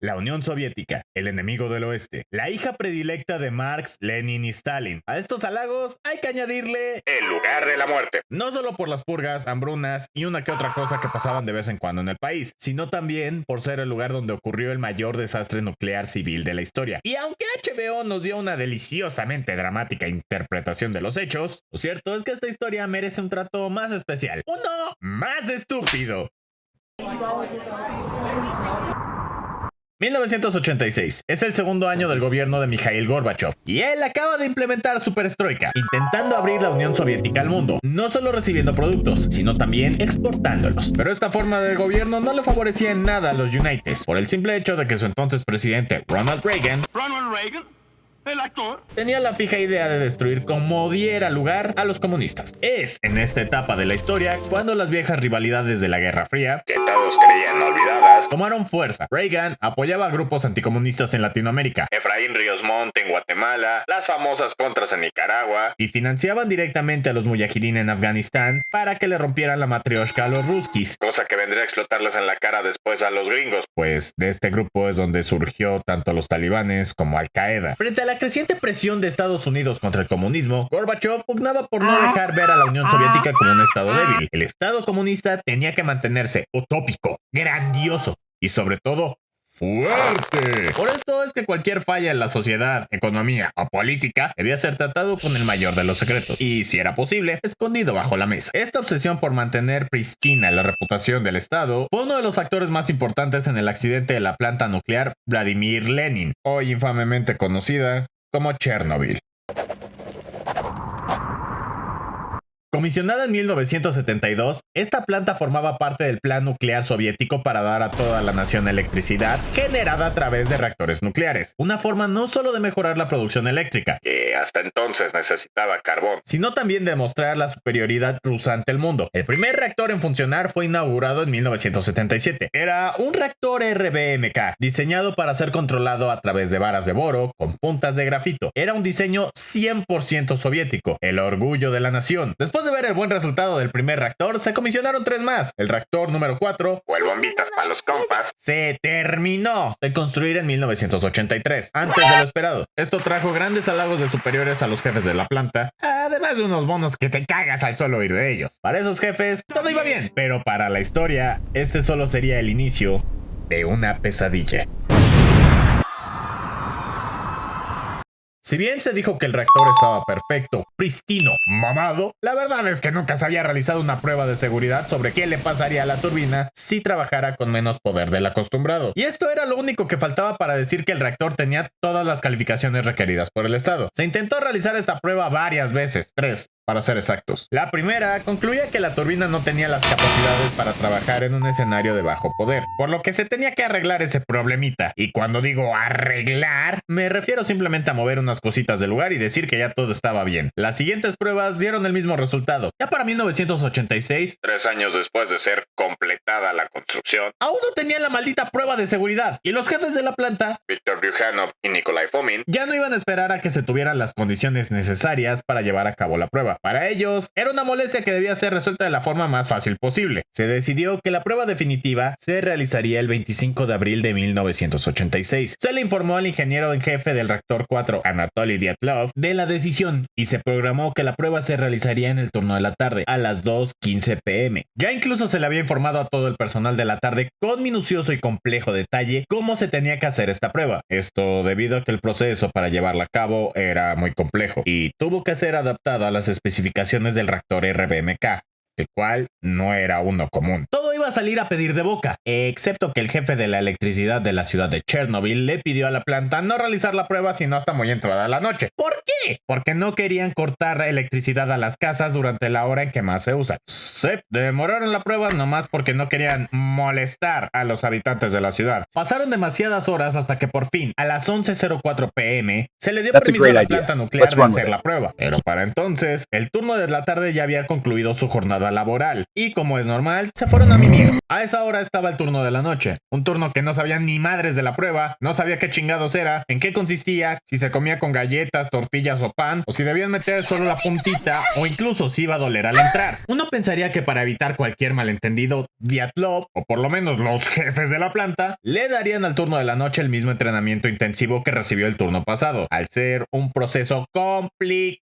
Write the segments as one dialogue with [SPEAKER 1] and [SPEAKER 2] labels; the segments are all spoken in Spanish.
[SPEAKER 1] La Unión Soviética, el enemigo del oeste, la hija predilecta de Marx, Lenin y Stalin. A estos halagos hay que añadirle
[SPEAKER 2] el lugar de la muerte.
[SPEAKER 1] No solo por las purgas, hambrunas y una que otra cosa que pasaban de vez en cuando en el país, sino también por ser el lugar donde ocurrió el mayor desastre nuclear civil de la historia. Y aunque HBO nos dio una deliciosamente dramática interpretación de los hechos, lo cierto es que esta historia merece un trato más especial, uno más estúpido. 1986 es el segundo año del gobierno de Mikhail Gorbachev y él acaba de implementar su perestroika, intentando abrir la Unión Soviética al mundo, no solo recibiendo productos, sino también exportándolos. Pero esta forma de gobierno no le favorecía en nada a los Unites, por el simple hecho de que su entonces presidente Ronald Reagan, el actor, tenía la fija idea de destruir como diera lugar a los comunistas. Es en esta etapa de la historia cuando las viejas rivalidades de la Guerra Fría,
[SPEAKER 2] que todos creían olvidadas,
[SPEAKER 1] tomaron fuerza. Reagan apoyaba a grupos anticomunistas en Latinoamérica,
[SPEAKER 2] Efraín Ríos Montt en Guatemala, las famosas contras en Nicaragua,
[SPEAKER 1] y financiaban directamente a los mujahideen en Afganistán para que le rompieran la matrioshka a los ruskis,
[SPEAKER 2] cosa que vendría a explotarles en la cara después a los gringos.
[SPEAKER 1] Pues de este grupo es donde surgió tanto los talibanes como Al Qaeda. Frente a la creciente presión de Estados Unidos contra el comunismo, Gorbachev pugnaba por no dejar ver a la Unión Soviética como un estado débil. El estado comunista tenía que mantenerse utópico, grandioso y sobre todo fuerte. Por esto es que cualquier falla en la sociedad, economía o política debía ser tratado con el mayor de los secretos y, si era posible, escondido bajo la mesa. Esta obsesión por mantener pristina la reputación del Estado fue uno de los factores más importantes en el accidente de la planta nuclear Vladimir Lenin, hoy infamemente conocida como Chernobyl. Comisionada en 1972, esta planta formaba parte del plan nuclear soviético para dar a toda la nación electricidad generada a través de reactores nucleares, una forma no solo de mejorar la producción eléctrica,
[SPEAKER 2] que hasta entonces necesitaba carbón,
[SPEAKER 1] sino también de demostrar la superioridad rusa ante el mundo. El primer reactor en funcionar fue inaugurado en 1977. Era un reactor RBMK, diseñado para ser controlado a través de varas de boro con puntas de grafito. Era un diseño 100% soviético, el orgullo de la nación. Después de ver el buen resultado del primer reactor, se comisionaron 3 más. El reactor número 4,
[SPEAKER 2] o el bombitas para los compas,
[SPEAKER 1] se terminó de construir en 1983, antes de lo esperado. Esto trajo grandes halagos de superiores a los jefes de la planta, además de unos bonos que te cagas al solo oír de ellos. Para esos jefes, todo iba bien, pero para la historia, este solo sería el inicio de una pesadilla. Si bien se dijo que el reactor estaba perfecto, pristino, mamado, la verdad es que nunca se había realizado una prueba de seguridad sobre qué le pasaría a la turbina si trabajara con menos poder del acostumbrado. Y esto era lo único que faltaba para decir que el reactor tenía todas las calificaciones requeridas por el Estado. Se intentó realizar esta prueba varias veces, 3 para ser exactos. La primera concluía que la turbina no tenía las capacidades para trabajar en un escenario de bajo poder, por lo que se tenía que arreglar ese problemita. Y cuando digo arreglar, me refiero simplemente a mover unas cositas del lugar y decir que ya todo estaba bien. Las siguientes pruebas dieron el mismo resultado. Ya para 1986,
[SPEAKER 2] 3 años después de ser completada la construcción,
[SPEAKER 1] aún no tenían la maldita prueba de seguridad, y los jefes de la planta,
[SPEAKER 2] Viktor Bryukhanov y Nikolai Fomin,
[SPEAKER 1] ya no iban a esperar a que se tuvieran las condiciones necesarias para llevar a cabo la prueba. Para ellos, era una molestia que debía ser resuelta de la forma más fácil posible. Se decidió que la prueba definitiva se realizaría el 25 de abril de 1986. Se le informó al ingeniero en jefe del reactor 4, Anatoly Dyatlov, de la decisión y se programó que la prueba se realizaría en el turno de la tarde, a las 2:15 p.m. Ya incluso se le había informado a todo el personal de la tarde con minucioso y complejo detalle cómo se tenía que hacer esta prueba. Esto debido a que el proceso para llevarla a cabo era muy complejo y tuvo que ser adaptado a las especificaciones del reactor RBMK, el cual no era uno común. Todo iba a salir a pedir de boca, excepto que el jefe de la electricidad de la ciudad de Chernobyl le pidió a la planta no realizar la prueba sino hasta muy entrada la noche. ¿Por qué? Porque no querían cortar electricidad a las casas durante la hora en que más se usa. Se demoraron la prueba nomás porque no querían molestar a los habitantes de la ciudad. Pasaron demasiadas horas hasta que por fin, a las 11:04 p.m., se le dio permiso a la planta nuclear de hacer la prueba. Pero para entonces, el turno de la tarde ya había concluido su jornada laboral y, como es normal, se fueron a mimir. dormir. A esa hora estaba el turno de la noche, un turno que no sabía ni madres de la prueba, no sabía qué chingados era, en qué consistía, si se comía con galletas, tortillas o pan, o si debían meter solo la puntita, o incluso si iba a doler al entrar. Uno pensaría que para evitar cualquier malentendido, Dyatlov, o por lo menos los jefes de la planta, le darían al turno de la noche el mismo entrenamiento intensivo que recibió el turno pasado, al ser un proceso complicado.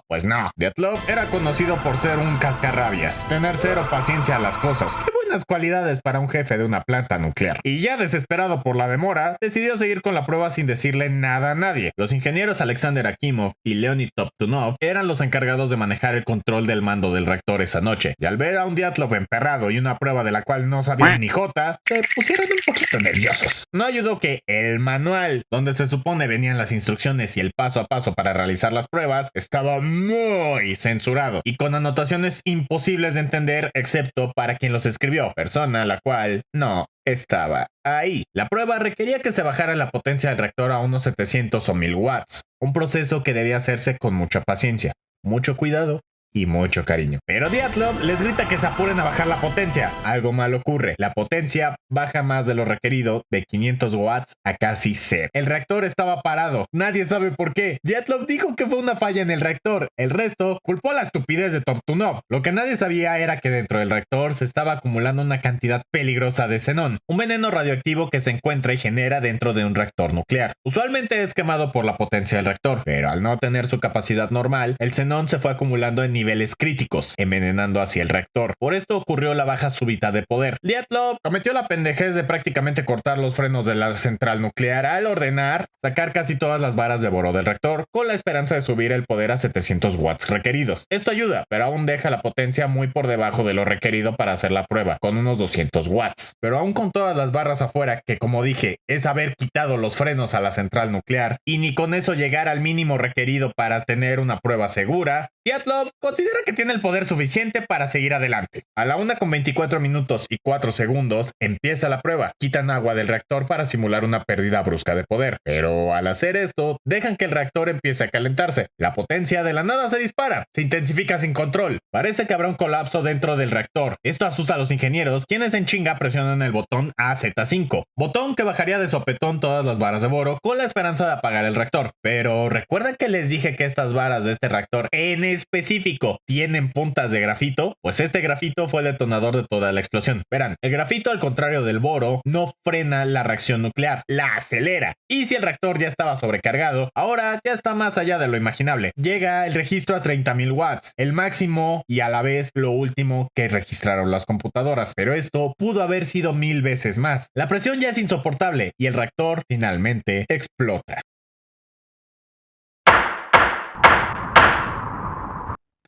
[SPEAKER 1] Pues no, Dyatlov era conocido por ser un cascarrabias, tener cero paciencia a las cosas. Qué buenas cualidades para un jefe de una planta nuclear. Y ya desesperado por la demora, decidió seguir con la prueba sin decirle nada a nadie. Los ingenieros Alexander Akimov y Leonid Toptunov eran los encargados de manejar el control del mando del reactor esa noche, y al ver a un Dyatlov emperrado y una prueba de la cual no sabían ni jota, se pusieron un poquito nerviosos. No ayudó que el manual, donde se supone venían las instrucciones y el paso a paso para realizar las pruebas, estaba muy censurado y con anotaciones imposibles de entender excepto para quien los escribió, persona la cual no estaba ahí. La prueba requería que se bajara la potencia del reactor a unos 700 o 1000 watts, un proceso que debía hacerse con mucha paciencia, mucho cuidado y mucho cariño. Pero Dyatlov les grita que se apuren a bajar la potencia. Algo mal ocurre. La potencia baja más de lo requerido, de 500 watts a casi cero. El reactor estaba parado. Nadie sabe por qué. Dyatlov dijo que fue una falla en el reactor. El resto culpó a la estupidez de Toptunov. Lo que nadie sabía era que dentro del reactor se estaba acumulando una cantidad peligrosa de xenón, un veneno radioactivo que se encuentra y genera dentro de un reactor nuclear. Usualmente es quemado por la potencia del reactor, pero al no tener su capacidad normal, el xenón se fue acumulando en niveles críticos, envenenando hacia el reactor. Por esto ocurrió la baja súbita de poder. Dyatlov cometió la pendejez de prácticamente cortar los frenos de la central nuclear al ordenar sacar casi todas las varas de boro del reactor, con la esperanza de subir el poder a 700 watts requeridos. Esto ayuda, pero aún deja la potencia muy por debajo de lo requerido para hacer la prueba, con unos 200 watts. Pero aún con todas las barras afuera, que como dije, es haber quitado los frenos a la central nuclear, y ni con eso llegar al mínimo requerido para tener una prueba segura, Dyatlov considera que tiene el poder suficiente para seguir adelante. A la 1:24 minutos y 4 segundos empieza la prueba. Quitan agua del reactor para simular una pérdida brusca de poder. Pero al hacer esto, dejan que el reactor empiece a calentarse. La potencia de la nada se dispara. Se intensifica sin control. Parece que habrá un colapso dentro del reactor. Esto asusta a los ingenieros, quienes en chinga presionan el botón AZ5. Botón que bajaría de sopetón todas las varas de boro con la esperanza de apagar el reactor. Pero ¿recuerdan que les dije que estas varas de este reactor en específico tienen puntas de grafito? Pues este grafito fue el detonador de toda la explosión. Verán, el grafito, al contrario del boro, no frena la reacción nuclear, la acelera. Y si el reactor ya estaba sobrecargado, ahora ya está más allá de lo imaginable. Llega el registro a 30.000 watts, el máximo y a la vez lo último que registraron las computadoras. Pero esto pudo haber sido 1000 veces más. La presión ya es insoportable y el reactor finalmente explota.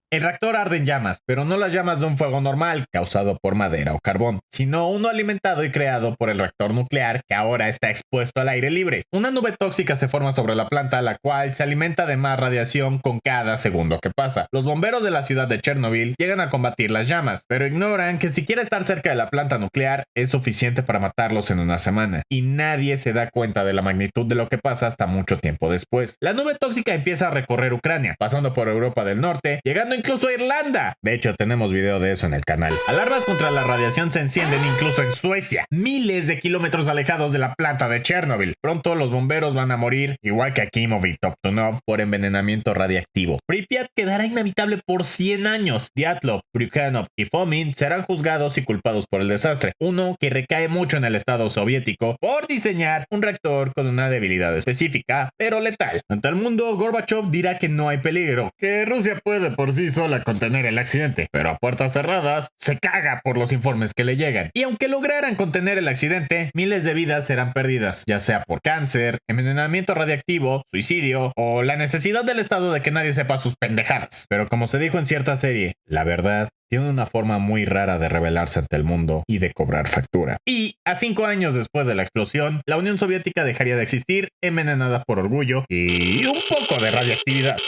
[SPEAKER 1] El reactor arde en llamas, pero no las llamas de un fuego normal causado por madera o carbón, sino uno alimentado y creado por el reactor nuclear que ahora está expuesto al aire libre. Una nube tóxica se forma sobre la planta, la cual se alimenta de más radiación con cada segundo que pasa. Los bomberos de la ciudad de Chernobyl llegan a combatir las llamas, pero ignoran que siquiera estar cerca de la planta nuclear es suficiente para matarlos en una semana, y nadie se da cuenta de la magnitud de lo que pasa hasta mucho tiempo después. La nube tóxica empieza a recorrer Ucrania, pasando por Europa del Norte, llegando incluso a Irlanda. De hecho, tenemos video de eso en el canal. Alarmas contra la radiación se encienden incluso en Suecia, miles de kilómetros alejados de la planta de Chernobyl. Pronto los bomberos van a morir, igual que Akimov y Toptunov, por envenenamiento radiactivo. Pripyat quedará inhabitable por 100 años. Dyatlov, Bryukhanov y Fomin serán juzgados y culpados por el desastre, uno que recae mucho en el Estado soviético por diseñar un reactor con una debilidad específica, pero letal. Ante el mundo, Gorbachev dirá que no hay peligro, que Rusia puede por sí sola contener el accidente, pero a puertas cerradas se caga por los informes que le llegan. Y aunque lograran contener el accidente, miles de vidas serán perdidas, ya sea por cáncer, envenenamiento radiactivo, suicidio o la necesidad del Estado de que nadie sepa sus pendejadas. Pero como se dijo en cierta serie, la verdad tiene una forma muy rara de revelarse ante el mundo y de cobrar factura. Y a 5 años después de la explosión, la Unión Soviética dejaría de existir, envenenada por orgullo y un poco de radiactividad.